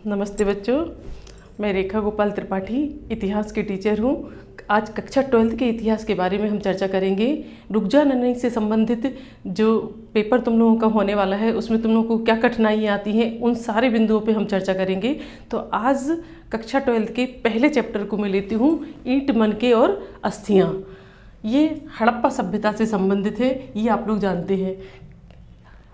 नमस्ते बच्चों, मैं रेखा गोपाल त्रिपाठी इतिहास के टीचर हूँ। आज कक्षा 12th के इतिहास के बारे में हम चर्चा करेंगे। रुक जा नन्ही से संबंधित जो पेपर तुम लोगों का होने वाला है उसमें तुम लोगों को क्या कठिनाइयाँ आती हैं उन सारे बिंदुओं पे हम चर्चा करेंगे। तो आज कक्षा 12th के पहले चैप्टर को मैं लेती हूँ, ईंट मनके और अस्थियाँ। ये हड़प्पा सभ्यता से संबंधित है, ये आप लोग जानते हैं।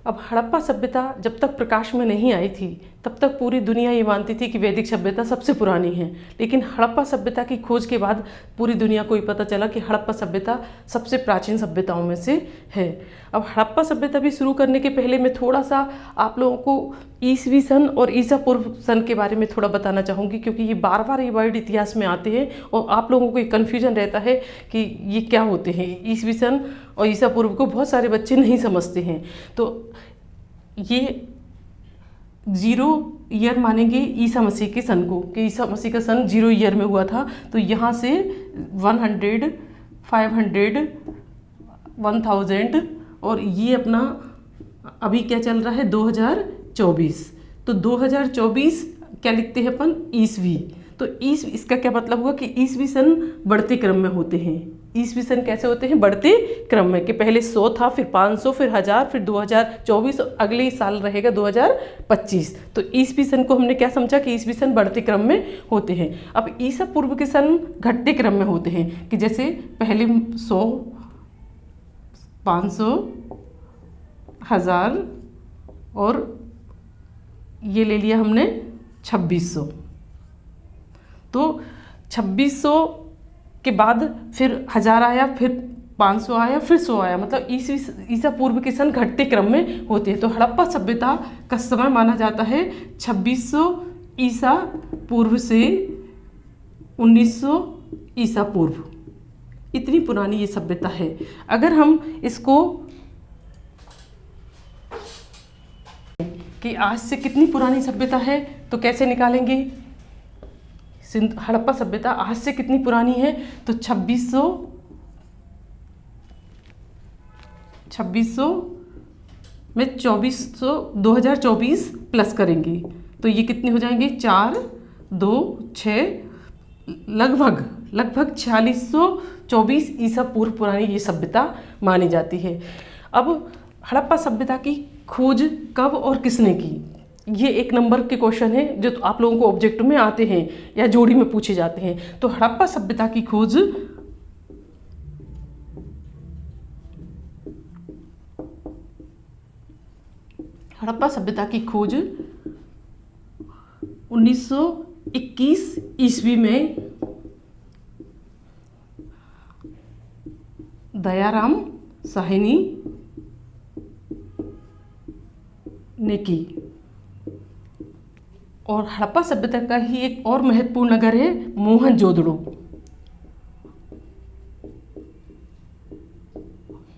अब हड़प्पा सभ्यता जब तक प्रकाश में नहीं आई थी तब तक पूरी दुनिया ये मानती थी कि वैदिक सभ्यता सबसे पुरानी है, लेकिन हड़प्पा सभ्यता की खोज के बाद पूरी दुनिया को ये पता चला कि हड़प्पा सभ्यता सबसे प्राचीन सभ्यताओं में से है। अब हड़प्पा सभ्यता भी शुरू करने के पहले मैं थोड़ा सा आप लोगों को ईसवी सन और ईसा पूर्व सन के बारे में थोड़ा बताना चाहूँगी, क्योंकि ये बार बार ये वर्ड इतिहास में आते हैं और आप लोगों को एक कन्फ्यूजन रहता है कि ये क्या होते हैं। ईसवी सन और ईसा पूर्व को बहुत सारे बच्चे नहीं समझते हैं। तो ये 0 ईयर मानेंगे ईसा मसीह के सन को, कि ईसा मसीह का सन 0 ईयर में हुआ था। तो यहाँ से 100, 500, 1000 और ये अपना अभी क्या चल रहा है 2024। तो 2024 क्या लिखते हैं अपन, ईसवी। तो इसका क्या मतलब हुआ कि ईसवी सन बढ़ते क्रम में होते हैं। ईसवी सन कैसे होते हैं, बढ़ते क्रम में, कि पहले 100 था, फिर 500, फिर 1000, फिर 2024, अगले ही साल रहेगा 2025। तो ईसवी सन को हमने क्या समझा कि ईसवी सन बढ़ते क्रम में होते हैं। अब ईसा पूर्व के सन घटते क्रम में होते हैं, कि जैसे पहले 100, 500, 1000 और ये ले लिया हमने 2600। तो 2600 के बाद फिर 1000 आया, फिर 500 आया, फिर 100 आया, मतलब ईसा पूर्व के सन घटते क्रम में होते हैं। तो हड़प्पा सभ्यता का समय माना जाता है 2600 ईसा पूर्व से 1900 ईसा पूर्व। इतनी पुरानी ये सभ्यता है। अगर हम इसको कि आज से कितनी पुरानी सभ्यता है तो कैसे निकालेंगे, हड़प्पा सभ्यता आज से कितनी पुरानी है, तो 2600 में 2024 प्लस करेंगे तो ये कितने हो जाएंगे, 4, 2, 6, लगभग 4624 ईसा पूर्व पुरानी ये सभ्यता मानी जाती है। अब हड़प्पा सभ्यता की खोज कब और किसने की, ये 1 नंबर के क्वेश्चन है जो आप लोगों को ऑब्जेक्टिव में आते हैं या जोड़ी में पूछे जाते हैं। तो हड़प्पा सभ्यता की खोज हड़प्पा सभ्यता की खोज 1921 ईस्वी में दयाराम साहनी ने की। और हड़प्पा सभ्यता का ही एक और महत्वपूर्ण नगर है मोहनजोदड़ो।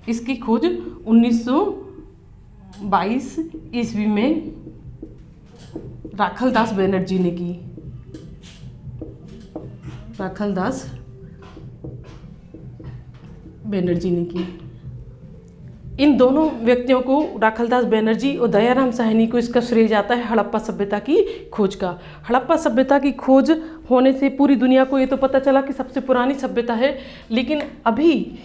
इसकी खोज 1922 ईस्वी में राखलदास बनर्जी ने की। राखलदास बनर्जी ने की। इन दोनों व्यक्तियों को, राखलदास बनर्जी और दयाराम साहनी को, इसका श्रेय जाता है हड़प्पा सभ्यता की खोज का। हड़प्पा सभ्यता की खोज होने से पूरी दुनिया को ये तो पता चला कि सबसे पुरानी सभ्यता है, लेकिन अभी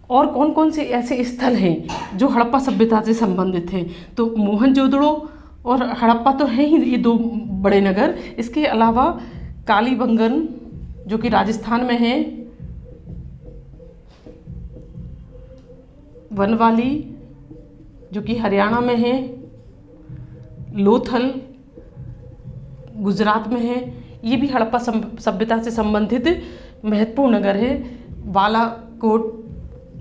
और कौन कौन से ऐसे स्थल हैं जो हड़प्पा सभ्यता से संबंधित हैं। तो मोहनजोदड़ो और हड़प्पा तो हैं ही ये 2 बड़े नगर। इसके अलावा कालीबंगन जो कि राजस्थान में है, वनवाली जो कि हरियाणा में है, लोथल गुजरात में है, ये भी हड़प्पा सभ्यता से संबंधित महत्वपूर्ण नगर है। बालाकोट,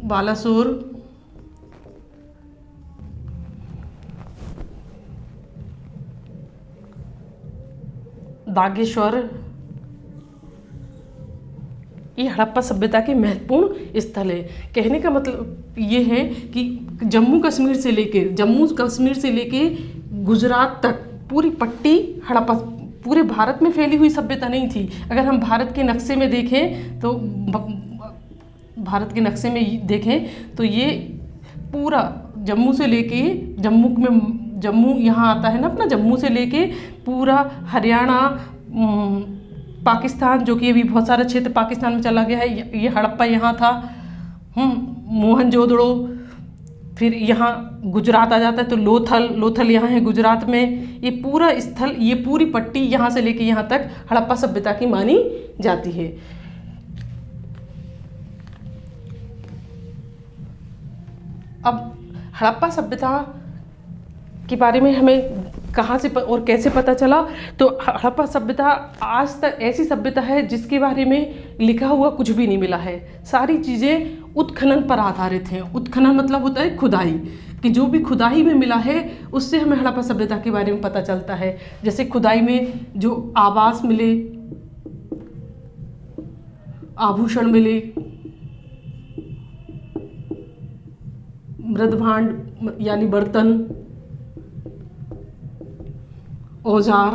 बालासोर, बागेश्वर, ये हड़प्पा सभ्यता के महत्वपूर्ण स्थल है। कहने का मतलब ये है कि जम्मू कश्मीर से लेके गुजरात तक पूरी पट्टी हड़प्पा, पूरे भारत में फैली हुई सभ्यता नहीं थी। अगर हम भारत के नक्शे में देखें तो ये पूरा जम्मू से लेके जम्मू में जम्मू यहाँ आता है ना अपना, जम्मू से लेके पूरा हरियाणा, पाकिस्तान, जो कि अभी बहुत सारा क्षेत्र पाकिस्तान में चला गया है, ये हड़प्पा यहाँ था। मोहनजोदड़ो, फिर यहाँ गुजरात आ जाता है तो लोथल यहाँ है गुजरात में। ये पूरा स्थल, ये पूरी पट्टी यहाँ से लेके यहाँ तक हड़प्पा सभ्यता की मानी जाती है। अब हड़प्पा सभ्यता के बारे में हमें कहाँ से और कैसे पता चला, तो हड़प्पा सभ्यता आज तक ऐसी सभ्यता है जिसके बारे में लिखा हुआ कुछ भी नहीं मिला है। सारी चीज़ें उत्खनन पर आधारित हैं। उत्खनन मतलब होता है खुदाई, कि जो भी खुदाई में मिला है उससे हमें हड़प्पा सभ्यता के बारे में पता चलता है। जैसे खुदाई में जो आवास मिले, आभूषण मिले, मृदभांड यानी बर्तन, औजार,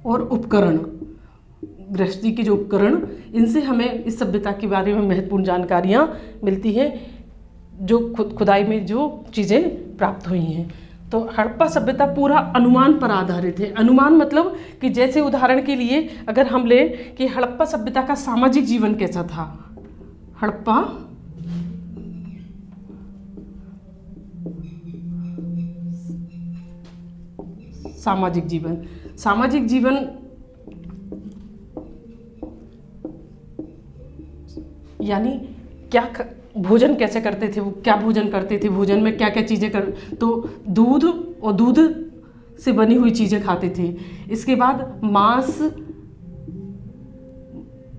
और उपकरण, गृहस्थी के जो उपकरण, इनसे हमें इस सभ्यता के बारे में महत्वपूर्ण जानकारियाँ मिलती हैं, जो खुदाई में जो चीज़ें प्राप्त हुई हैं। तो हड़प्पा सभ्यता पूरा अनुमान पर आधारित है। अनुमान मतलब कि जैसे उदाहरण के लिए अगर हम ले कि हड़प्पा सभ्यता का सामाजिक जीवन कैसा था। हड़प्पा सामाजिक जीवन, सामाजिक जीवन यानी क्या भोजन कैसे करते थे, वो क्या भोजन करते थे, भोजन में क्या क्या चीज़ें कर, तो दूध और दूध से बनी हुई चीज़ें खाते थे। इसके बाद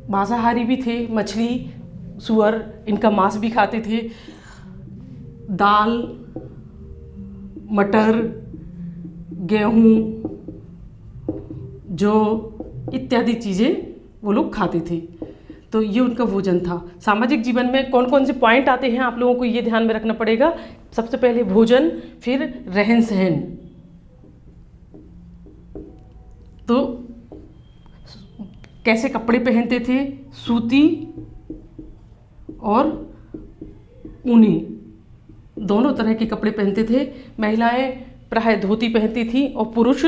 मांसाहारी भी थे, मछली, सुअर, इनका मांस भी खाते थे। दाल, मटर, गेहूँ, जौ इत्यादि चीज़ें वो लोग खाते थे। तो ये उनका भोजन था। सामाजिक जीवन में कौन कौन से पॉइंट आते हैं आप लोगों को ये ध्यान में रखना पड़ेगा। सबसे पहले भोजन, फिर रहन सहन। तो कैसे कपड़े पहनते थे, सूती और ऊनी, दोनों तरह के कपड़े पहनते थे। महिलाएं प्राय धोती पहनती थी और पुरुष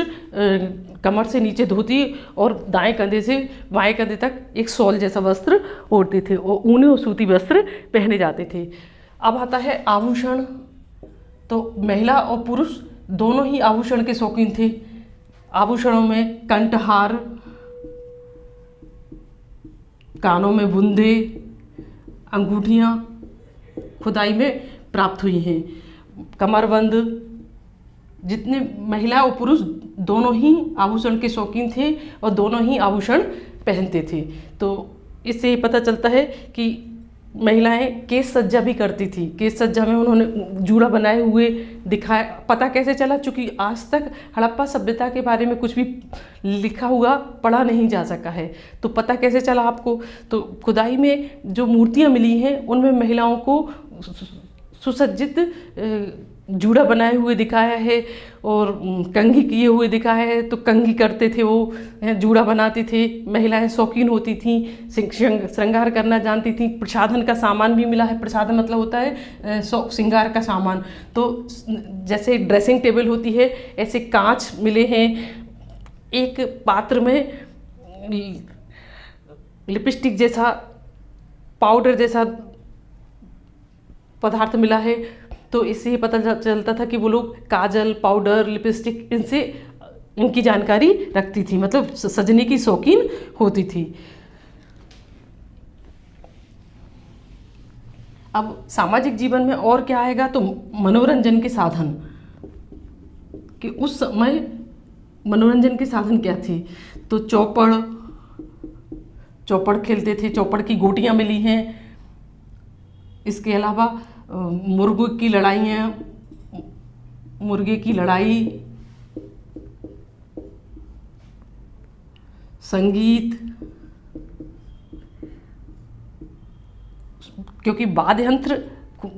कमर से नीचे धोती और दाएं कंधे से बाएं कंधे तक एक शॉल जैसा वस्त्र ओढ़ते थे और ऊनी और सूती वस्त्र पहने जाते थे। अब आता है आभूषण। तो महिला और पुरुष दोनों ही आभूषण के शौकीन थे। आभूषणों में कंठहार, कानों में बुंदे, अंगूठियाँ खुदाई में प्राप्त हुई हैं। कमरबंद, जितने महिला और पुरुष दोनों ही आभूषण के शौकीन थे और दोनों ही आभूषण पहनते थे। तो इससे पता चलता है कि महिलाएं केश सज्जा भी करती थी। केश सज्जा में उन्होंने जूड़ा बनाए हुए दिखाया। पता कैसे चला? चूँकि आज तक हड़प्पा सभ्यता के बारे में कुछ भी लिखा हुआ पढ़ा नहीं जा सका है, तो पता कैसे चला आपको? तो खुदाई में जो मूर्तियाँ मिली हैं उनमें महिलाओं को सुसज्जित जूड़ा बनाए हुए दिखाया है और कंघी किए हुए दिखाया है। तो कंघी करते थे वो, जूड़ा बनाती थी। महिलाएं शौकीन होती थी, श्रृंगार करना जानती थी। प्रसाधन का सामान भी मिला है। प्रसाधन मतलब होता है श्रृंगार का सामान। तो जैसे ड्रेसिंग टेबल होती है, ऐसे कांच मिले हैं। एक पात्र में लिपस्टिक जैसा, पाउडर जैसा पदार्थ मिला है। तो इससे पता चलता था कि वो लोग काजल, पाउडर, लिपस्टिक, इनसे इनकी जानकारी रखती थी, मतलब सजने की शौकीन होती थी। अब सामाजिक जीवन में और क्या आएगा? तो मनोरंजन के साधन, कि उस समय मनोरंजन के साधन क्या थे? तो चौपड़ खेलते थे। चौपड़ की गोटियां मिली हैं। इसके अलावा मुर्गे की लड़ाई, संगीत, क्योंकि वाद्य यंत्र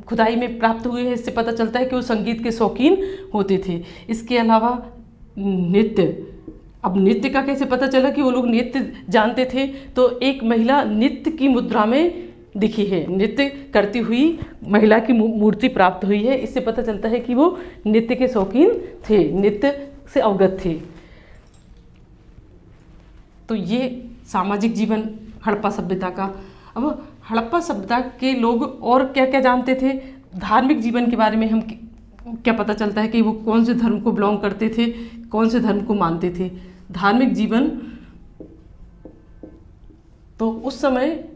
खुदाई में प्राप्त हुए हैं, इससे पता चलता है कि वो संगीत के शौकीन होते थे। इसके अलावा नृत्य। अब नृत्य का कैसे पता चला कि वो लोग नृत्य जानते थे? तो एक महिला नृत्य की मुद्रा में दिखी है, नृत्य करती हुई महिला की मूर्ति प्राप्त हुई है। इससे पता चलता है कि वो नृत्य के शौकीन थे, नृत्य से अवगत थे। तो ये सामाजिक जीवन हड़प्पा सभ्यता का। अब हड़प्पा सभ्यता के लोग और क्या क्या जानते थे, धार्मिक जीवन के बारे में हम क्या पता चलता है कि वो कौन से धर्म को बिलोंग करते थे, कौन से धर्म को मानते थे। धार्मिक जीवन, तो उस समय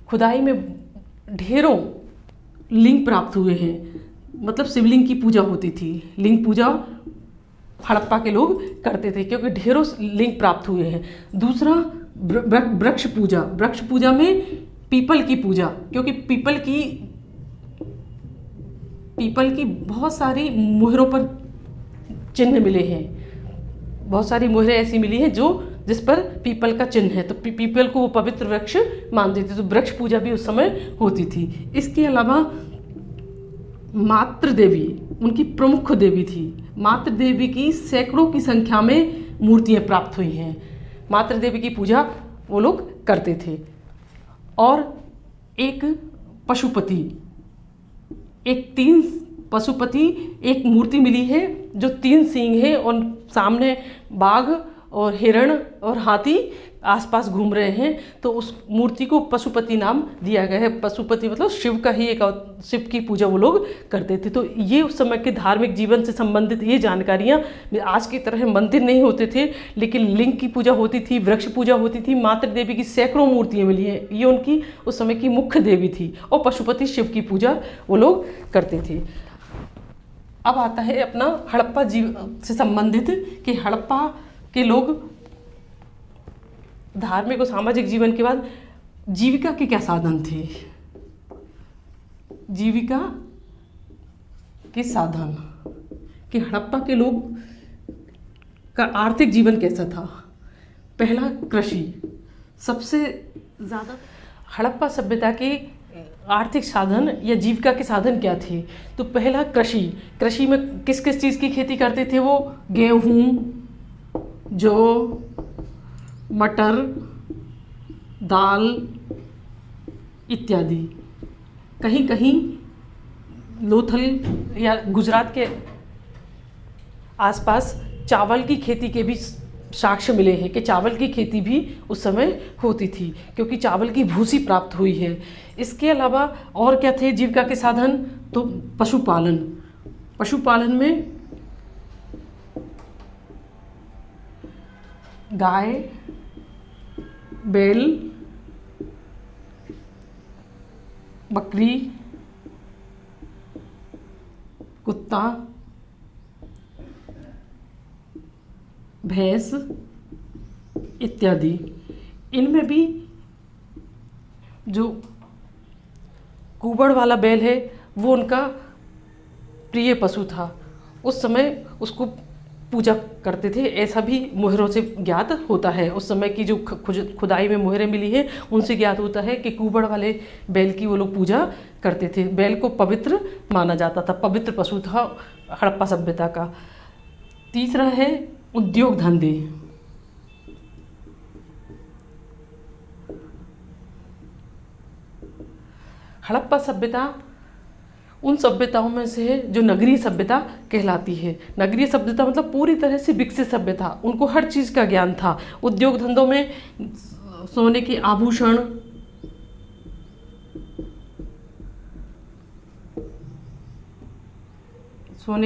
खुदाई में ढेरों लिंग प्राप्त हुए हैं, मतलब शिवलिंग की पूजा होती थी। लिंग पूजा हड़प्पा के लोग करते थे क्योंकि ढेरों लिंग प्राप्त हुए हैं। दूसरा वृक्ष पूजा, वृक्ष पूजा में पीपल की पूजा, क्योंकि पीपल की बहुत सारी मुहरों पर चिन्ह मिले हैं, बहुत सारी मुहरें ऐसी मिली हैं जिस पर पीपल का चिन्ह है, तो पीपल को वो पवित्र वृक्ष मानते थे, तो वृक्ष पूजा भी उस समय होती थी। इसके अलावा मातृ देवी उनकी प्रमुख देवी थी। मातृ देवी की सैकड़ों की संख्या में मूर्तियाँ प्राप्त हुई हैं। मातृ देवी की पूजा वो लोग करते थे। और एक पशुपति, पशुपति एक मूर्ति मिली है जो 3 सींग है और सामने बाघ और हिरण और हाथी आसपास घूम रहे हैं, तो उस मूर्ति को पशुपति नाम दिया गया है। पशुपति मतलब शिव का ही एक, शिव की पूजा वो लोग करते थे। तो ये उस समय के धार्मिक जीवन से संबंधित ये जानकारियाँ, आज की तरह मंदिर नहीं होते थे लेकिन लिंग की पूजा होती थी, वृक्ष पूजा होती थी, मातृ देवी की सैकड़ों मूर्तियाँ मिली हैं, ये उनकी उस समय की मुख्य देवी थी, और पशुपति शिव की पूजा वो लोग करते थे। अब आता है अपना हड़प्पा जीवन से संबंधित कि हड़प्पा के लोग धार्मिक और सामाजिक जीवन के बाद जीविका के क्या साधन थे। जीविका के साधन कि हड़प्पा के लोग का आर्थिक जीवन कैसा था। पहला कृषि, सबसे ज़्यादा हड़प्पा सभ्यता के आर्थिक साधन या जीविका के साधन क्या थे। तो पहला कृषि, कृषि में किस किस चीज़ की खेती करते थे वो, गेहूँ, जौ, मटर, दाल इत्यादि। कहीं कहीं लोथल या गुजरात के आसपास चावल की खेती के भी साक्ष्य मिले हैं कि चावल की खेती भी उस समय होती थी क्योंकि चावल की भूसी प्राप्त हुई है। इसके अलावा और क्या थे जीविका के साधन, तो पशुपालन। पशुपालन में गाय, बैल, बकरी, कुत्ता, भैंस इत्यादि। इनमें भी जो कुबड़ वाला बैल है वो उनका प्रिय पशु था, उस समय उसको पूजा करते थे, ऐसा भी मुहरों से ज्ञात होता है। उस समय की जो खुदाई में मुहरें मिली है उनसे ज्ञात होता है कि कुबड़ वाले बैल की वो लोग पूजा करते थे। बैल को पवित्र माना जाता था, पवित्र पशु था हड़प्पा सभ्यता का। तीसरा है उद्योग धंधे। हड़प्पा सभ्यता उन सभ्यताओं में से है जो नगरीय सभ्यता कहलाती है। नगरीय सभ्यता मतलब पूरी तरह से विकसित सभ्यता, उनको हर चीज़ का ज्ञान था। उद्योग धंधों में सोने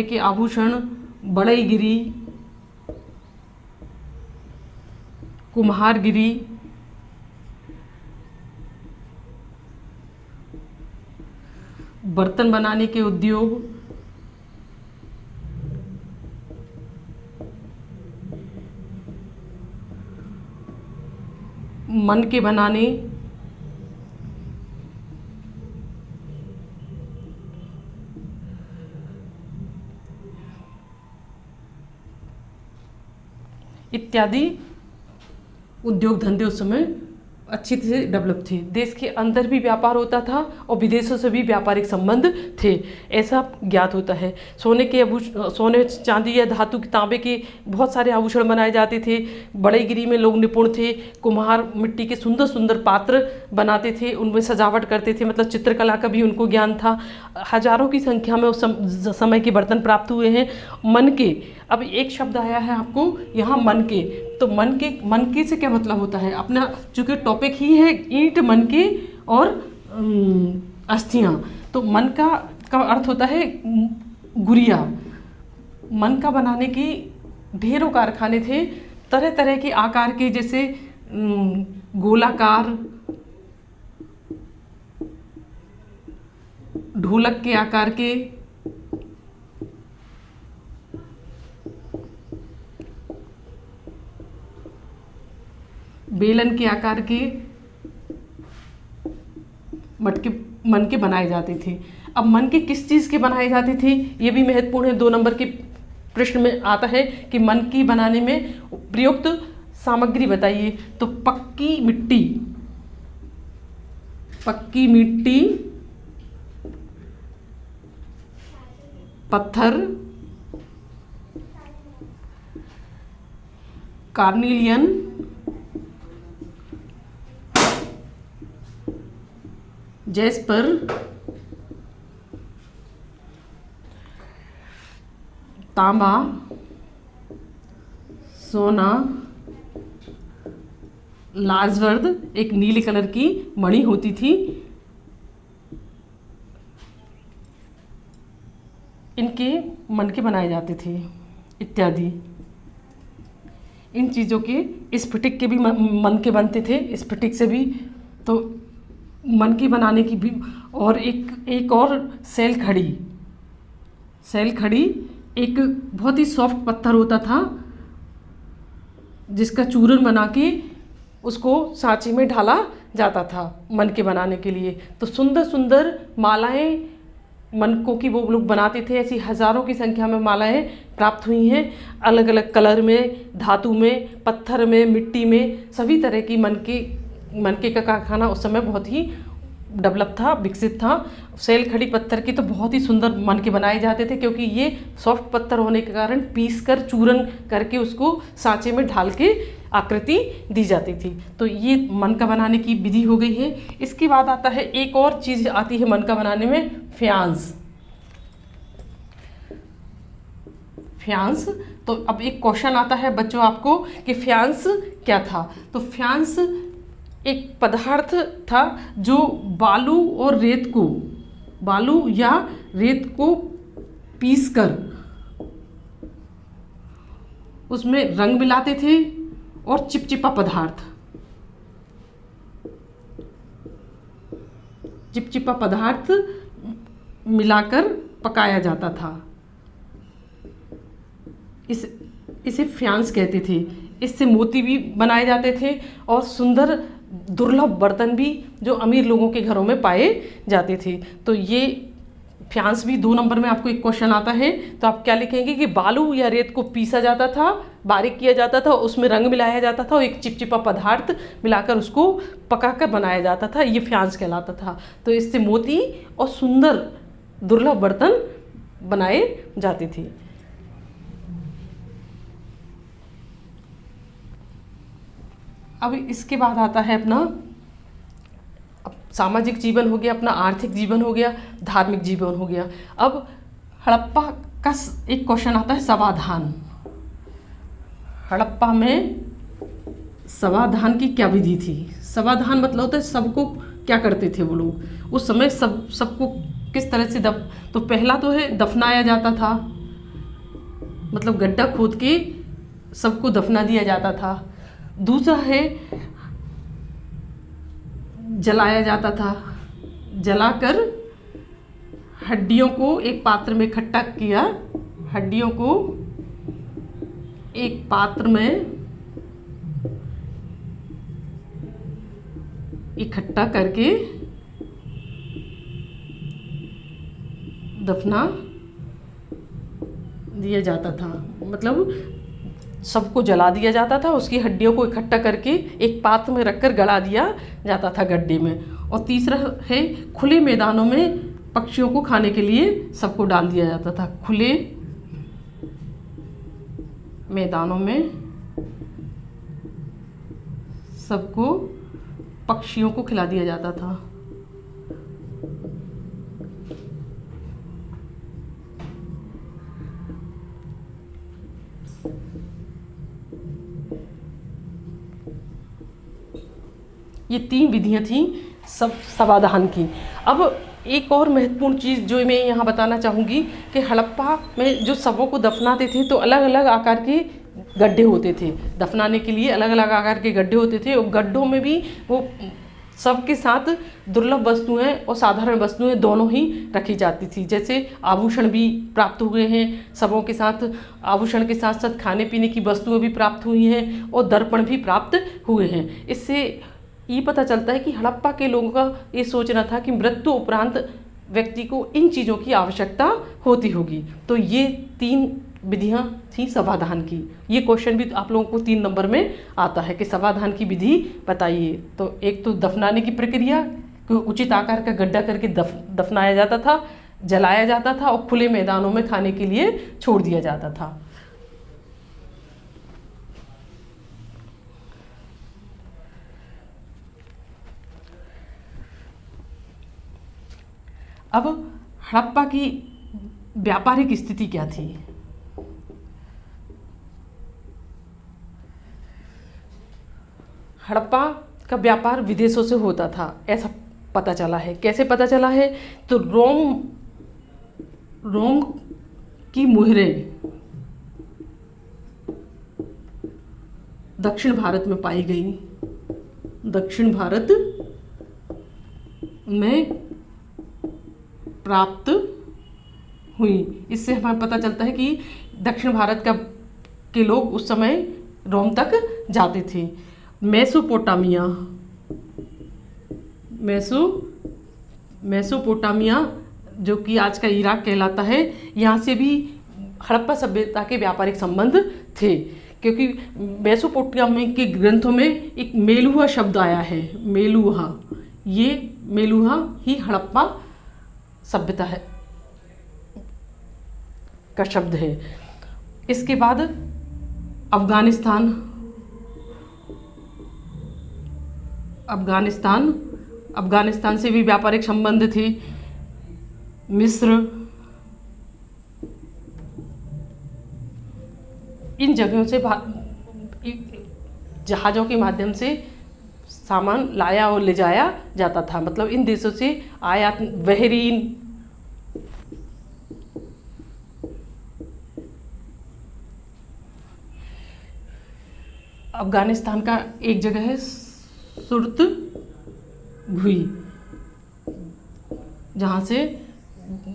के आभूषण, बढ़ईगिरी, कुम्हारगिरी, बर्तन बनाने के उद्योग, मन के बनाने, इत्यादि उद्योग धंधे उस समय अच्छी से डेवलप थे। देश के अंदर भी व्यापार होता था और विदेशों से भी व्यापारिक संबंध थे, ऐसा ज्ञात होता है। सोने चांदी या धातु के तांबे के बहुत सारे आभूषण बनाए जाते थे। बढ़ईगिरी में लोग निपुण थे। कुम्हार मिट्टी के सुंदर सुंदर पात्र बनाते थे, उनमें सजावट करते थे, मतलब चित्रकला का भी उनको ज्ञान था। हजारों की संख्या में उस समय के बर्तन प्राप्त हुए हैं। मन के, अब एक शब्द आया है आपको यहाँ मन के, तो मन के से क्या मतलब होता है अपना, चूँकि टॉपिक ही है ईंट, मन के और अस्थियाँ, तो मन का अर्थ होता है गुड़िया। मन का बनाने की ढेरों कारखाने थे, तरह तरह के आकार के, जैसे गोलाकार, ढोलक के आकार के, बेलन के आकार के मटके मन के बनाए जाते थे। अब मन के किस चीज़ के बनाए जाते थे ये भी महत्वपूर्ण है, 2 नंबर के प्रश्न में आता है कि मन की बनाने में प्रयुक्त सामग्री बताइए। तो पक्की मिट्टी, पत्थर, कार्निलियन, जैस्पर, तांबा, सोना, लाजवर्द, एक नीले कलर की मणि होती थी, इनके मन के बनाए जाते थे इत्यादि। इन चीज़ों के स्फटिक के भी मन के बनते थे, स्फटिक से भी। तो मन की बनाने की भी, और एक और सेल खड़ी एक बहुत ही सॉफ्ट पत्थर होता था जिसका चूर्ण बना के उसको सांचे में ढाला जाता था मन के बनाने के लिए। तो सुंदर सुंदर मालाएं मनकों की वो लोग बनाते थे। ऐसी हज़ारों की संख्या में मालाएं प्राप्त हुई हैं, अलग अलग कलर में, धातु में, पत्थर में, मिट्टी में, सभी तरह की मनके का कारखाना उस समय बहुत ही डेवलप था, विकसित था। सेल खड़ी पत्थर के तो बहुत ही सुंदर मन के बनाए जाते थे, क्योंकि ये सॉफ्ट पत्थर होने के कारण पीस कर चूर्ण करके उसको सांचे में ढाल के आकृति दी जाती थी। तो ये मन का बनाने की विधि हो गई है। इसके बाद आता है एक और चीज़ आती है मन का बनाने में, फ्यांस। तो अब एक क्वेश्चन आता है बच्चों आपको कि फ्यांस क्या था। तो फ्यांस एक पदार्थ था जो बालू या रेत को पीसकर उसमें रंग मिलाते थे और चिपचिपा पदार्थ मिलाकर पकाया जाता था। इसे फ्यांस कहते थे। इससे मोती भी बनाए जाते थे और सुंदर दुर्लभ बर्तन भी जो अमीर लोगों के घरों में पाए जाते थे। तो ये फ्यांस भी 2 नंबर में आपको एक क्वेश्चन आता है। तो आप क्या लिखेंगे कि बालू या रेत को पीसा जाता था, बारीक किया जाता था, उसमें रंग मिलाया जाता था और एक चिपचिपा पदार्थ मिलाकर उसको पकाकर बनाया जाता था, ये फ्यांस कहलाता था। तो इससे मोती और सुंदर दुर्लभ बर्तन बनाए जाते थे। अब इसके बाद आता है अपना सामाजिक जीवन हो गया, अपना आर्थिक जीवन हो गया, धार्मिक जीवन हो गया। अब हड़प्पा का एक क्वेश्चन आता है, समाधान। हड़प्पा में समाधान की क्या विधि थी? समाधान मतलब होता है सबको क्या करते थे वो लोग उस समय, सबको किस तरह से तो पहला तो है दफनाया जाता था, मतलब गड्ढा खोद के सबको दफना दिया जाता था। दूसरा है जलाया जाता था, जलाकर हड्डियों को एक पात्र में इकट्ठा किया, हड्डियों को एक पात्र में इकट्ठा करके दफना दिया जाता था। मतलब सबको जला दिया जाता था, उसकी हड्डियों को इकट्ठा करके एक पात्र में रखकर गड़ा दिया जाता था गड्ढे में। और तीसरा है खुले मैदानों में पक्षियों को खाने के लिए सबको डाल दिया जाता था। खुले मैदानों में सबको पक्षियों को खिला दिया जाता था। ये 3 विधियां थीं सवाधान की। अब एक और महत्वपूर्ण चीज़ जो मैं यहाँ बताना चाहूँगी कि हड़प्पा में जो शवों को दफनाते थे तो अलग अलग आकार के गड्ढे होते थे। दफनाने के लिए अलग अलग आकार के गड्ढे होते थे और गड्ढों में भी वो शव के साथ दुर्लभ वस्तुएं और साधारण वस्तुएं दोनों ही रखी जाती थी। जैसे आभूषण भी प्राप्त हुए हैं शवों के साथ, आभूषण के साथ साथ खाने पीने की वस्तुएं भी प्राप्त हुई हैं और दर्पण भी प्राप्त हुए हैं। इससे ये पता चलता है कि हड़प्पा के लोगों का ये सोचना था कि मृत्यु उपरांत व्यक्ति को इन चीज़ों की आवश्यकता होती होगी। तो ये 3 विधियां थी समाधान की। ये क्वेश्चन भी आप लोगों को 3 नंबर में आता है कि समाधान की विधि बताइए। तो एक तो दफनाने की प्रक्रिया, उचित आकार का गड्ढा करके दफनाया जाता था, जलाया जाता था और खुले मैदानों में खाने के लिए छोड़ दिया जाता था। अब हड़प्पा की व्यापारिक स्थिति क्या थी? हड़प्पा का व्यापार विदेशों से होता था, ऐसा पता चला है। कैसे पता चला है? तो रोम की मुहरें दक्षिण भारत में पाई गई। दक्षिण भारत में प्राप्त हुई। इससे हमें पता चलता है कि दक्षिण भारत के लोग उस समय रोम तक जाते थे। मेसोपोटामिया जो कि आज का इराक कहलाता है, यहाँ से भी हड़प्पा सभ्यता के व्यापारिक संबंध थे। क्योंकि मेसोपोटामिया के ग्रंथों में एक मेलुहा शब्द आया है। ये मेलुहा ही हड़प्पा सभ्यता है का शब्द है। इसके बाद अफगानिस्तान से भी व्यापारिक संबंध थे। मिस्र, इन जगहों से जहाज़ों के माध्यम से सामान लाया और ले जाया जाता था। मतलब इन देशों से आयात। बहरीन, अफगानिस्तान का एक जगह है सुरत भुई, जहाँ से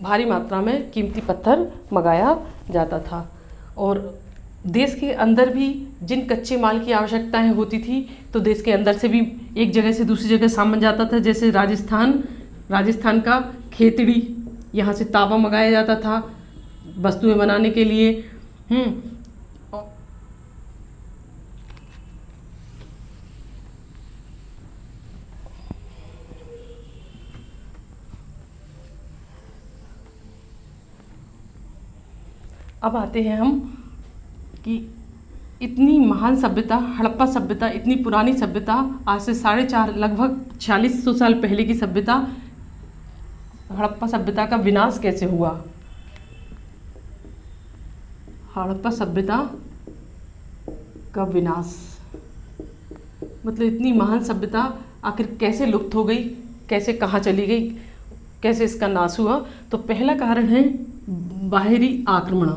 भारी मात्रा में कीमती पत्थर मंगाया जाता था। और देश के अंदर भी जिन कच्चे माल की आवश्यकताएं होती थी तो देश के अंदर से भी एक जगह से दूसरी जगह सामान जाता था। जैसे राजस्थान का खेतड़ी, यहाँ से तावा मंगाया जाता था वस्तुएं बनाने के लिए। अब आते हैं हम कि इतनी महान सभ्यता, हड़प्पा सभ्यता, इतनी पुरानी सभ्यता, आज से 4.5 लगभग 4600 साल पहले की सभ्यता, हड़प्पा सभ्यता का विनाश कैसे हुआ? हड़प्पा सभ्यता का विनाश मतलब इतनी महान सभ्यता आखिर कैसे लुप्त हो गई, कैसे कहाँ चली गई, कैसे इसका नाश हुआ? तो पहला कारण है बाहरी आक्रमण।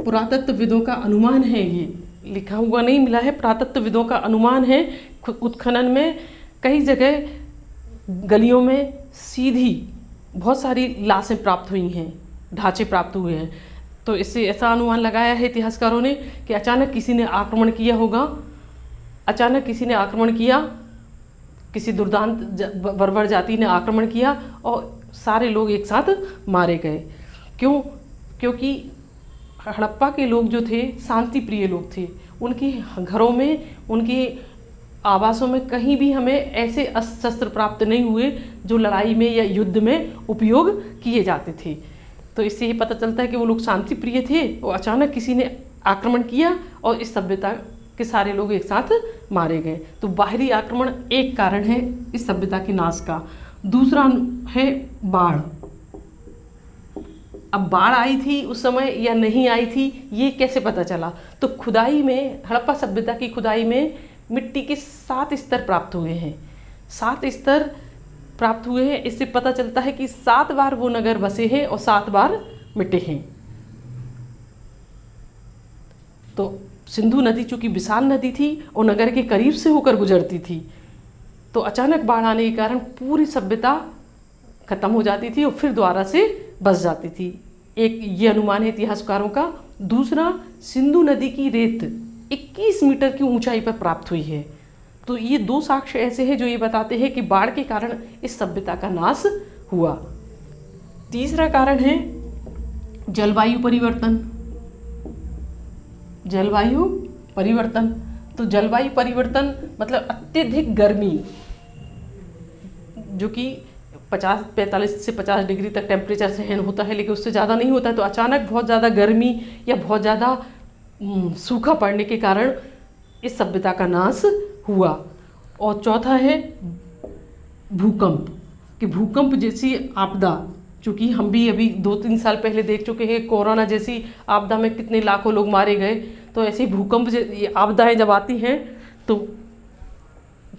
पुरातत्वविदों का अनुमान है, ये लिखा हुआ नहीं मिला है, पुरातत्वविदों का अनुमान है उत्खनन में कई जगह गलियों में सीधी बहुत सारी लाशें प्राप्त हुई हैं, ढांचे प्राप्त हुए हैं। तो इससे ऐसा अनुमान लगाया है इतिहासकारों ने कि अचानक किसी ने आक्रमण किया होगा, अचानक किसी ने आक्रमण किया किसी दुर्दांत बर्बर जाति ने आक्रमण किया और सारे लोग एक साथ मारे गए। क्यों? क्योंकि हड़प्पा के लोग जो थे शांति प्रिय लोग थे। उनके घरों में, उनके आवासों में कहीं भी हमें ऐसे अस्त्र शस्त्र प्राप्त नहीं हुए जो लड़ाई में या युद्ध में उपयोग किए जाते थे। तो इससे ये पता चलता है कि वो लोग शांति प्रिय थे और अचानक किसी ने आक्रमण किया और इस सभ्यता के सारे लोग एक साथ मारे गए। तो बाहरी आक्रमण एक कारण है इस सभ्यता के नाश का। दूसरा है बाढ़। अब बाढ़ आई थी उस समय या नहीं आई थी, ये कैसे पता चला? तो खुदाई में, हड़प्पा सभ्यता की खुदाई में मिट्टी के 7 स्तर प्राप्त हुए हैं। 7 स्तर प्राप्त हुए हैं। इससे पता चलता है कि 7 बार वो नगर बसे हैं और 7 बार मिटे हैं। तो सिंधु नदी चूंकि विशाल नदी थी और नगर के करीब से होकर गुजरती थी, तो अचानक बाढ़ आने के कारण पूरी सभ्यता खत्म हो जाती थी और फिर दोबारा से बस जाती थी। एक ये अनुमान है इतिहासकारों का। दूसरा, सिंधु नदी की रेत 21 मीटर की ऊंचाई पर प्राप्त हुई है। तो ये 2 साक्ष्य ऐसे हैं जो ये बताते हैं कि बाढ़ के कारण इस सभ्यता का नाश हुआ। तीसरा कारण है जलवायु परिवर्तन। जलवायु परिवर्तन, तो जलवायु परिवर्तन मतलब अत्यधिक गर्मी, जो कि 45 से 50 डिग्री तक टेम्परेचर सहन होता है, लेकिन उससे ज़्यादा नहीं होता है। तो अचानक बहुत ज़्यादा गर्मी या बहुत ज़्यादा सूखा पड़ने के कारण इस सभ्यता का नाश हुआ। और चौथा है भूकंप, कि भूकंप जैसी आपदा, चूँकि हम भी अभी 2-3 साल पहले देख चुके हैं कोरोना जैसी आपदा में कितने लाखों लोग मारे गए। तो ऐसी भूकंप आपदाएं जब आती हैं तो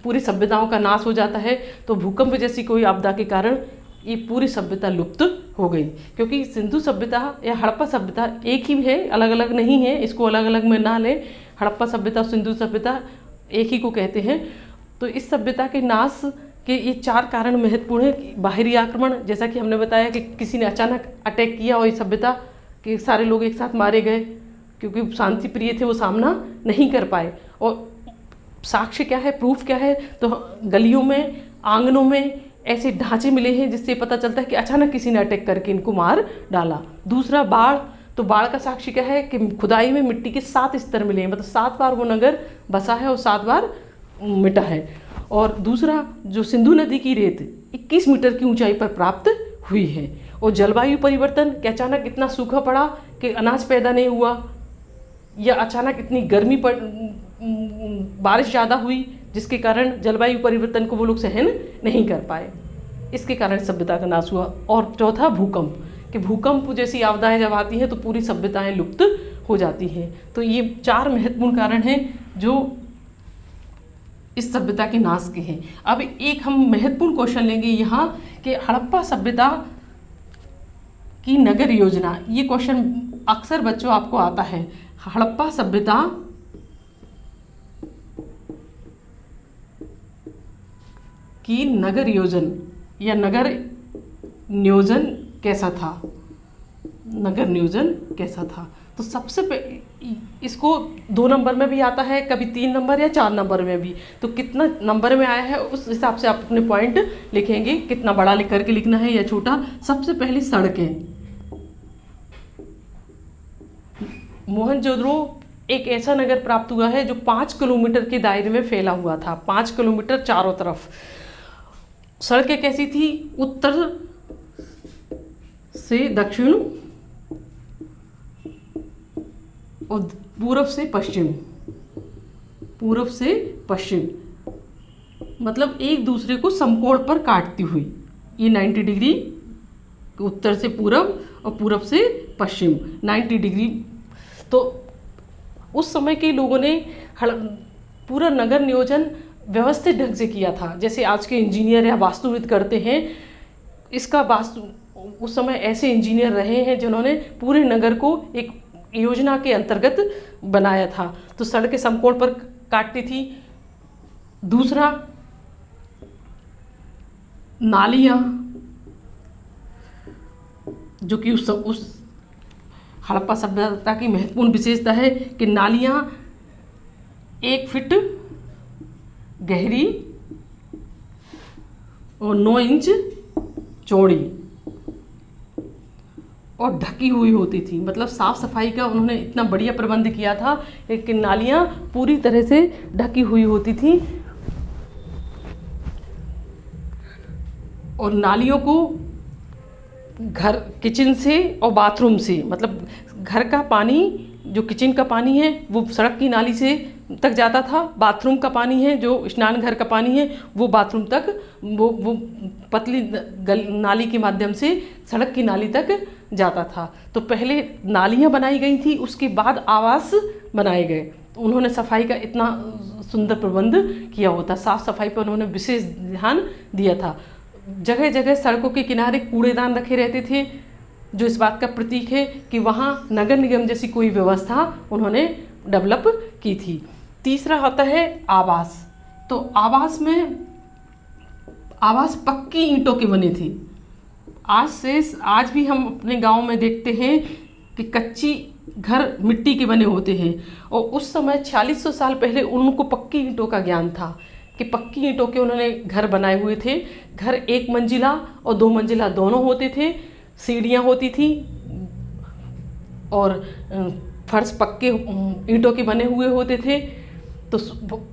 पूरी सभ्यताओं का नाश हो जाता है। तो भूकंप जैसी कोई आपदा के कारण ये पूरी सभ्यता लुप्त हो गई। क्योंकि सिंधु सभ्यता या हड़प्पा सभ्यता एक ही है, अलग अलग नहीं है, इसको अलग अलग में ना लें। हड़प्पा सभ्यता, सिंधु सभ्यता एक ही को कहते हैं। तो इस सभ्यता के नाश के ये 4 कारण महत्वपूर्ण है। बाहरी आक्रमण, जैसा कि हमने बताया कि किसी ने अचानक अटैक किया और ये सभ्यता के सारे लोग एक साथ मारे गए, क्योंकि शांति प्रिय थे, वो सामना नहीं कर पाए। और साक्ष्य क्या है, प्रूफ क्या है? तो गलियों में, आंगनों में ऐसे ढांचे मिले हैं जिससे पता चलता है कि अचानक किसी ने अटैक करके इनको मार डाला। दूसरा बाढ़, तो बाढ़ का साक्ष्य क्या है कि खुदाई में मिट्टी के 7 स्तर मिले हैं, मतलब 7 बार वो नगर बसा है और 7 बार मिटा है। और दूसरा जो सिंधु नदी की रेत 21 मीटर की ऊंचाई पर प्राप्त हुई है। और जलवायु परिवर्तन, कि अचानक इतना सूखा पड़ा कि अनाज पैदा नहीं हुआ, या अचानक इतनी गर्मी पड़, बारिश ज़्यादा हुई जिसके कारण जलवायु परिवर्तन को वो लोग सहन नहीं कर पाए, इसके कारण सभ्यता का नाश हुआ। और चौथा भूकंप, कि भूकंप जैसी आपदाएं जब आती हैं तो पूरी सभ्यताएं लुप्त हो जाती हैं। तो ये 4 महत्वपूर्ण कारण हैं जो इस सभ्यता के नाश के हैं। अब एक हम महत्वपूर्ण क्वेश्चन लेंगे यहाँ कि हड़प्पा सभ्यता की नगर योजना, ये क्वेश्चन अक्सर बच्चों आपको आता है। हड़प्पा सभ्यता की नगर योजन या नगर नियोजन कैसा था? नगर नियोजन कैसा था? तो सबसे इसको 2 नंबर में भी आता है, कभी 3 नंबर या 4 नंबर में भी। तो कितना नंबर में आया है उस हिसाब से आप अपने पॉइंट लिखेंगे, कितना बड़ा लिख करके लिखना है या छोटा। सबसे पहले सड़कें। मोहनजोदड़ो एक ऐसा नगर प्राप्त हुआ है जो 5 किलोमीटर के दायरे में फैला हुआ था, 5 किलोमीटर चारों तरफ। सड़कें कैसी थी? उत्तर से दक्षिण और पूर्व से पश्चिम, पूर्व से पश्चिम, मतलब एक दूसरे को समकोण पर काटती हुई। ये 90 डिग्री, उत्तर से पूर्व और पूर्व से पश्चिम 90 डिग्री। तो उस समय के लोगों ने पूरा नगर नियोजन व्यवस्थित ढंग से किया था, जैसे आज के इंजीनियर या वास्तुविद करते हैं। इसका वास्तु उस समय ऐसे इंजीनियर रहे हैं जिन्होंने पूरे नगर को एक योजना के अंतर्गत बनाया था। तो सड़कें समकोण पर काटती थी। दूसरा, नालियाँ, जो कि उस हड़प्पा सभ्यता की महत्वपूर्ण विशेषता है कि नालियाँ 1 फीट गहरी और 9 इंच चौड़ी और ढकी हुई होती थी। मतलब साफ सफाई का उन्होंने इतना बढ़िया प्रबंध किया था कि नालियाँ पूरी तरह से ढकी हुई होती थी और नालियों को घर किचन से और बाथरूम से, मतलब घर का पानी जो किचन का पानी है वो सड़क की नाली से तक जाता था, बाथरूम का पानी है जो स्नान घर का पानी है वो बाथरूम तक वो पतली नाली के माध्यम से सड़क की नाली तक जाता था। तो पहले नालियाँ बनाई गई थी, उसके बाद आवास बनाए गए। उन्होंने सफाई का इतना सुंदर प्रबंध किया होता, साफ सफाई पर उन्होंने विशेष ध्यान दिया था। जगह जगह सड़कों के किनारे कूड़ेदान रखे रहते थे, जो इस बात का प्रतीक है कि वहाँ नगर निगम जैसी कोई व्यवस्था उन्होंने डेवलप की थी। तीसरा होता है आवास। तो आवास पक्की ईंटों के बने थे। आज भी हम अपने गांव में देखते हैं कि कच्ची घर मिट्टी के बने होते हैं, और उस समय 4600 साल पहले उनको पक्की ईंटों का ज्ञान था कि पक्की ईंटों के उन्होंने घर बनाए हुए थे। घर 1 मंजिला और 2 मंजिला दोनों होते थे, सीढ़ियाँ होती थी और फर्श पक्के ईंटों के बने हुए होते थे। तो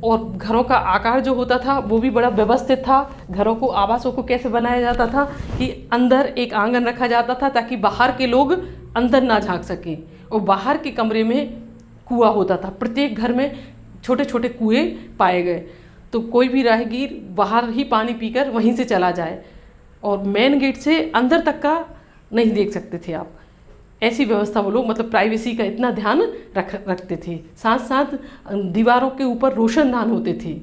और घरों का आकार जो होता था वो भी बड़ा व्यवस्थित था। घरों को, आवासों को कैसे बनाया जाता था कि अंदर एक आंगन रखा जाता था ताकि बाहर के लोग अंदर ना झांक सकें, और बाहर के कमरे में कुआं होता था। प्रत्येक घर में छोटे छोटे कुएं पाए गए, तो कोई भी राहगीर बाहर ही पानी पीकर वहीं से चला जाए, और मेन गेट से अंदर तक का नहीं देख सकते थे आप। ऐसी व्यवस्था वो लोग, मतलब प्राइवेसी का इतना ध्यान रखते थे। साथ साथ दीवारों के ऊपर रोशनदान होते थे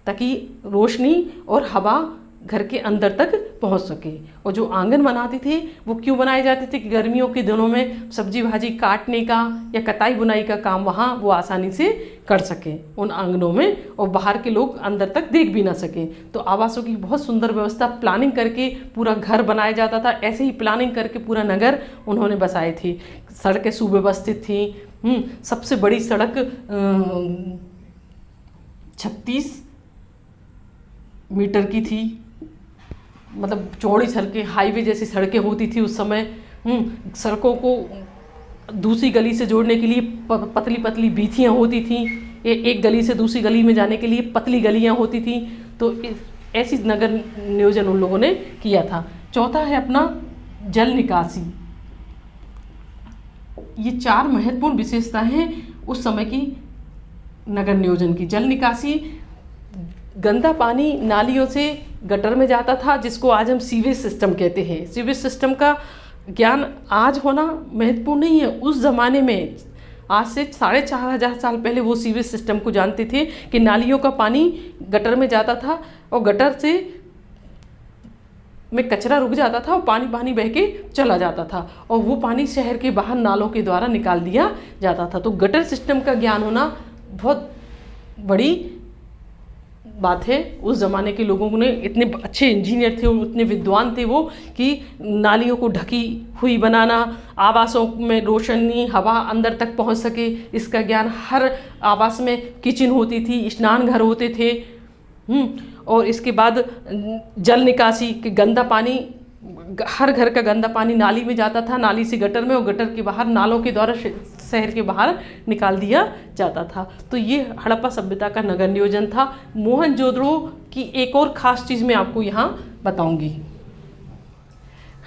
ताकि रोशनी और हवा घर के अंदर तक पहुंच सके। और जो आंगन बनाते थे वो क्यों बनाए जाते थे कि गर्मियों के दिनों में सब्जी भाजी काटने का या कटाई बुनाई का काम वहाँ वो आसानी से कर सकें उन आंगनों में, और बाहर के लोग अंदर तक देख भी ना सकें। तो आवासों की बहुत सुंदर व्यवस्था प्लानिंग करके पूरा घर बनाया जाता था। ऐसे ही प्लानिंग करके पूरा नगर उन्होंने बसाए थे। सड़कें सुव्यवस्थित थी। सबसे बड़ी सड़क 36 मीटर की थी, मतलब चौड़ी सड़कें, हाईवे जैसी सड़कें होती थी उस समय। सड़कों को दूसरी गली से जोड़ने के लिए पतली पतली बीथियाँ होती थी। एक गली से दूसरी गली में जाने के लिए पतली गलियाँ होती थी। तो ऐसी नगर नियोजन उन लोगों ने किया था। चौथा है अपना जल निकासी। ये 4 महत्वपूर्ण विशेषताएं हैं उस समय की नगर नियोजन की। जल निकासी, गंदा पानी नालियों से गटर में जाता था, जिसको आज हम सीवेज सिस्टम कहते हैं। सीवेज सिस्टम का ज्ञान आज होना महत्वपूर्ण नहीं है। उस ज़माने में, आज से 4500 साल पहले, वो सीवेज सिस्टम को जानते थे कि नालियों का पानी गटर में जाता था और गटर से में कचरा रुक जाता था और पानी बह के चला जाता था, और वो पानी शहर के बाहर नालों के द्वारा निकाल दिया जाता था। तो गटर सिस्टम का ज्ञान होना बहुत बड़ी बात है। उस ज़माने के लोगों ने, इतने अच्छे इंजीनियर थे, इतने विद्वान थे वो, कि नालियों को ढकी हुई बनाना, आवासों में रोशनी हवा अंदर तक पहुंच सके, इसका ज्ञान। हर आवास में किचन होती थी, स्नान घर होते थे। और इसके बाद जल निकासी, कि गंदा पानी, हर घर का गंदा पानी नाली में जाता था, नाली से गटर में, और गटर के बाहर नालों के द्वारा शहर के बाहर निकाल दिया जाता था। तो ये हड़प्पा सभ्यता का नगर नियोजन था। मोहनजोदड़ो की एक और ख़ास चीज़ मैं आपको यहाँ बताऊँगी।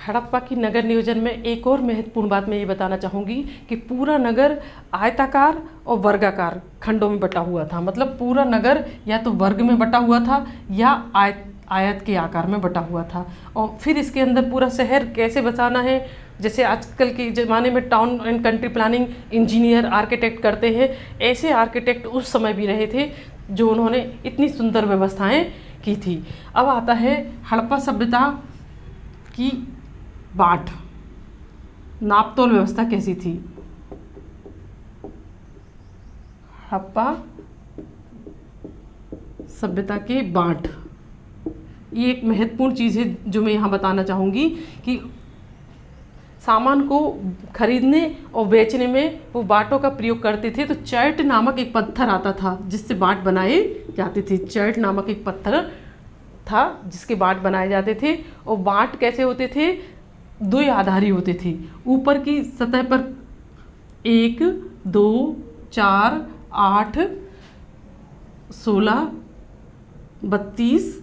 हड़प्पा की नगर नियोजन में एक और महत्वपूर्ण बात मैं ये बताना चाहूँगी कि पूरा नगर आयताकार और वर्गाकार खंडों में बटा हुआ था। मतलब पूरा नगर या तो वर्ग में बटा हुआ था या आयत के आकार में बटा हुआ था। और फिर इसके अंदर पूरा शहर कैसे बसाना है, जैसे आजकल के ज़माने में town and country planning engineer architect करते हैं, ऐसे आर्किटेक्ट उस समय भी रहे थे जो उन्होंने इतनी सुंदर व्यवस्थाएं की थी। अब आता है हड़प्पा सभ्यता की बाँट, नापतोल व्यवस्था कैसी थी। हड़प्पा सभ्यता के बाँट, ये एक महत्वपूर्ण चीज़ है जो मैं यहाँ बताना चाहूँगी कि सामान को खरीदने और बेचने में वो बाँटों का प्रयोग करते थे। तो चैट नामक एक पत्थर आता था जिससे बाँट बनाए जाते थे। चैट नामक एक पत्थर था जिसके बाट बनाए जाते थे। और बाट कैसे होते थे? द्विआधारी होते थे। ऊपर की सतह पर 1, 2, 4, 8, 16, 32,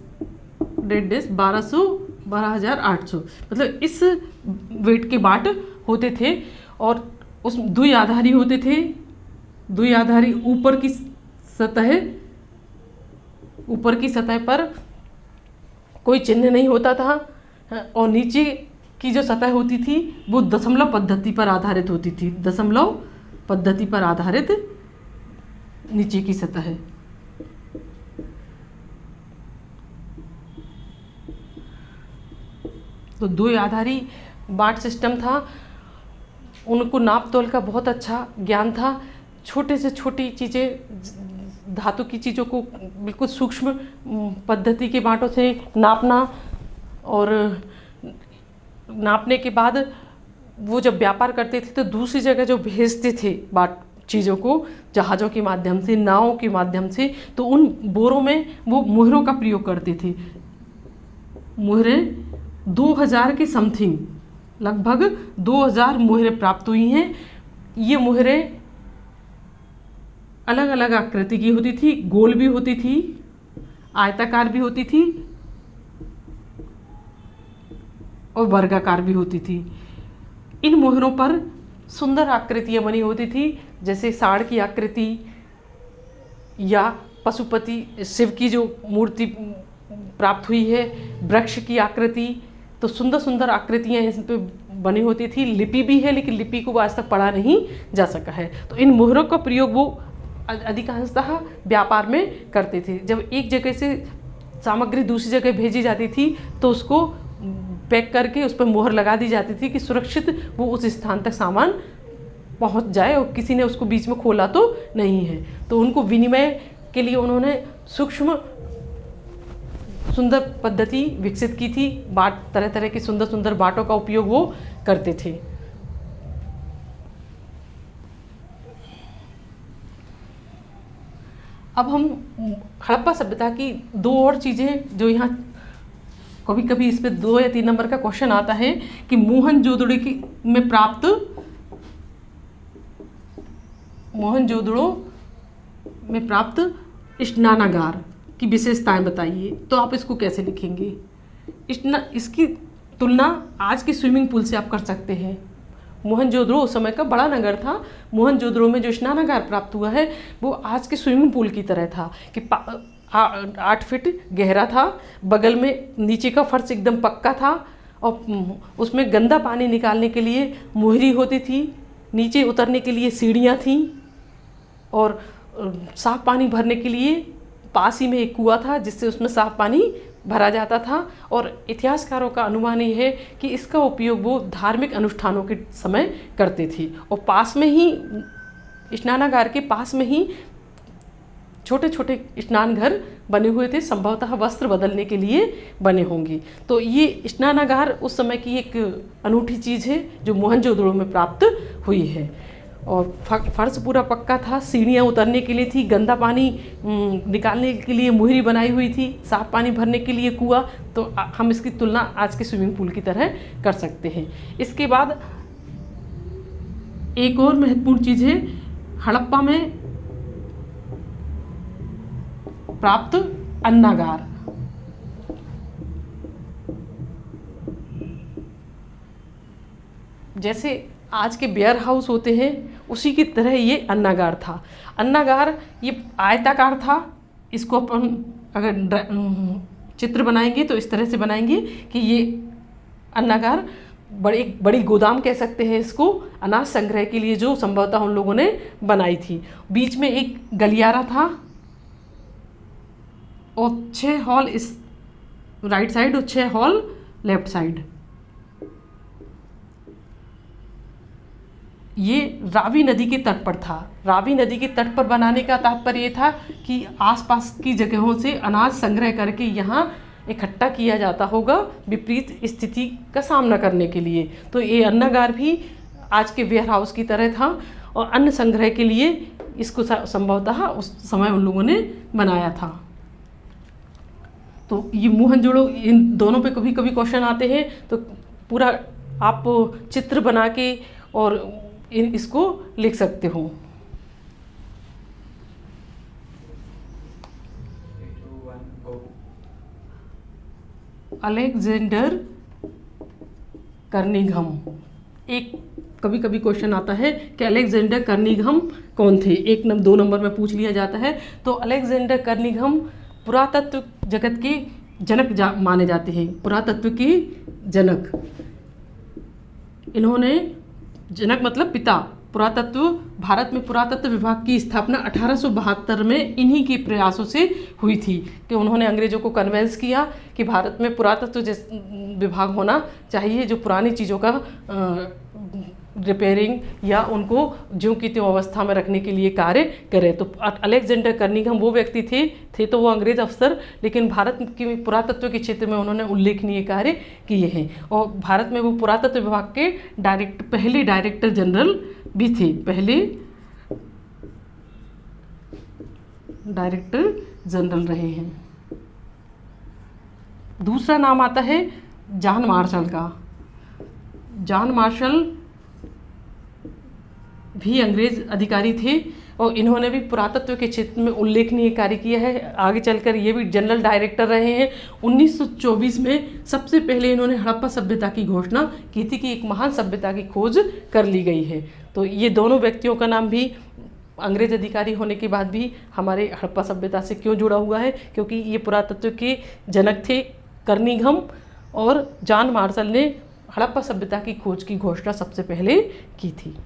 1200, 12,800, मतलब इस वेट के बाट होते थे। और उस द्विआधारी होते थे। द्विआधारी ऊपर की सतह पर कोई चिन्ह नहीं होता था और नीचे की जो सतह होती थी वो दशमलव पद्धति पर आधारित होती थी। दशमलव पद्धति पर आधारित नीचे की सतह। तो द्विआधारी बाट सिस्टम था। उनको नाप तोल का बहुत अच्छा ज्ञान था। छोटे से छोटी चीज़ें, धातु की चीज़ों को बिल्कुल सूक्ष्म पद्धति के बाँटों से नापना, और नापने के बाद वो जब व्यापार करते थे तो दूसरी जगह जो भेजते थे बाट चीज़ों को, जहाज़ों के माध्यम से, नावों के माध्यम से, तो उन बोरों में वो मुहरों का प्रयोग करते थे। मुहरें 2000 के समथिंग, लगभग 2000 मुहरें प्राप्त हुई हैं। ये मुहरें अलग अलग आकृति की होती थी। गोल भी होती थी, आयताकार भी होती थी और वर्गाकार भी होती थी। इन मुहरों पर सुंदर आकृतियाँ बनी होती थी, जैसे सांड की आकृति या पशुपति शिव की जो मूर्ति प्राप्त हुई है, वृक्ष की आकृति। तो सुंदर सुंदर आकृतियाँ इस पे बनी होती थी। लिपि भी है, लेकिन लिपि को आज तक पढ़ा नहीं जा सका है। तो इन मुहरों का प्रयोग वो अधिकांशतः व्यापार में करते थे। जब एक जगह से सामग्री दूसरी जगह भेजी जाती थी तो उसको पैक करके उस पर मोहर लगा दी जाती थी कि सुरक्षित वो उस स्थान तक सामान पहुंच जाए और किसी ने उसको बीच में खोला तो नहीं है। तो उनको विनिमय के लिए उन्होंने सूक्ष्म सुंदर पद्धति विकसित की थी। बाट, तरह तरह की सुंदर सुंदर बाटों का उपयोग वो करते थे। अब हम हड़प्पा सभ्यता की दो और चीज़ें जो यहाँ कभी कभी इस पे 2 या 3 नंबर का क्वेश्चन आता है कि मोहनजोदड़ो में प्राप्त स्नानागार की विशेषताएं बताइए। तो आप इसको कैसे लिखेंगे? इसकी तुलना आज के स्विमिंग पूल से आप कर सकते हैं। मोहनजोदड़ो उस समय का बड़ा नगर था। मोहनजोदड़ो में जो स्नानागार प्राप्त हुआ है वो आज के स्विमिंग पूल की तरह था कि 8 फीट गहरा था, बगल में नीचे का फर्श एकदम पक्का था और उसमें गंदा पानी निकालने के लिए मोहरी होती थी, नीचे उतरने के लिए सीढ़ियाँ थीं और साफ पानी भरने के लिए पास ही में एक कुआं था जिससे उसमें साफ पानी भरा जाता था। और इतिहासकारों का अनुमान ये है कि इसका उपयोग वो धार्मिक अनुष्ठानों के समय करते थे। और पास में ही, स्नानागार के पास में ही छोटे छोटे स्नान घर बने हुए थे, संभवतः वस्त्र बदलने के लिए बने होंगे। तो ये स्नानागार उस समय की एक अनूठी चीज़ है जो मोहनजोदड़ो में प्राप्त हुई है। और फर्श पूरा पक्का था, सीढ़ियाँ उतरने के लिए थी, गंदा पानी निकालने के लिए मुहरी बनाई हुई थी, साफ पानी भरने के लिए कुआं। तो हम इसकी तुलना आज के स्विमिंग पूल की तरह कर सकते हैं। इसके बाद एक और महत्वपूर्ण चीज़ है, हड़प्पा में प्राप्त अन्नागार। जैसे आज के वेयर हाउस होते हैं उसी की तरह ये अन्नागार था। अन्नागार ये आयताकार था। इसको अपन अगर चित्र बनाएंगे तो इस तरह से बनाएंगे कि ये अन्नागार बड़ी गोदाम कह सकते हैं इसको, अनाज संग्रह के लिए जो संभवतः उन लोगों ने बनाई थी। बीच में एक गलियारा था और 6 हॉल इस राइट साइड और 6 हॉल लेफ्ट साइड। ये रावी नदी के तट पर था। रावी नदी के तट पर बनाने का तात्पर्य ये था कि आसपास की जगहों से अनाज संग्रह करके यहाँ इकट्ठा किया जाता होगा विपरीत स्थिति का सामना करने के लिए। तो ये अन्नागार भी आज के वेयर हाउस की तरह था और अन्न संग्रह के लिए इसको संभवतः उस समय उन लोगों ने बनाया था। तो ये मोहनजोड़ो, इन दोनों पे कभी कभी क्वेश्चन आते हैं, तो पूरा आप चित्र बना के और इसको लिख सकते हो। अलेक्जेंडर कर्निघम, एक कभी कभी क्वेश्चन आता है कि अलेक्जेंडर कर्निघम कौन थे, 2 नंबर में पूछ लिया जाता है। तो अलेक्जेंडर कर्निघम पुरातत्व जगत के जनक माने जाते हैं, पुरातत्व के जनक। इन्होंने, जनक मतलब पिता, पुरातत्व, भारत में पुरातत्व विभाग की स्थापना 1872 में इन्हीं के प्रयासों से हुई थी, कि उन्होंने अंग्रेजों को कन्वेंस किया कि भारत में पुरातत्व विभाग होना चाहिए, जो पुरानी चीज़ों का रिपेयरिंग या उनको ज्यों की त्यों अवस्था में रखने के लिए कार्य करे। तो अलेक्जेंडर कर्निघम वो व्यक्ति थे तो वो अंग्रेज अफसर, लेकिन भारत के पुरातत्व के क्षेत्र में उन्होंने उल्लेखनीय कार्य किए हैं। और भारत में वो पुरातत्व विभाग के पहले डायरेक्टर जनरल भी थे, पहले डायरेक्टर जनरल रहे हैं। दूसरा नाम आता है जॉन मार्शल का। जॉन मार्शल भी अंग्रेज अधिकारी थे और इन्होंने भी पुरातत्व के क्षेत्र में उल्लेखनीय कार्य किया है। आगे चलकर ये भी जनरल डायरेक्टर रहे हैं। 1924 में सबसे पहले इन्होंने हड़प्पा सभ्यता की घोषणा की थी कि एक महान सभ्यता की खोज कर ली गई है। तो ये दोनों व्यक्तियों का नाम भी अंग्रेज अधिकारी होने के बाद भी हमारे हड़प्पा सभ्यता से क्यों जुड़ा हुआ है, क्योंकि ये पुरातत्व के जनक थे कर्निघम, और जॉन मार्शल ने हड़प्पा सभ्यता की खोज की घोषणा सबसे पहले की थी।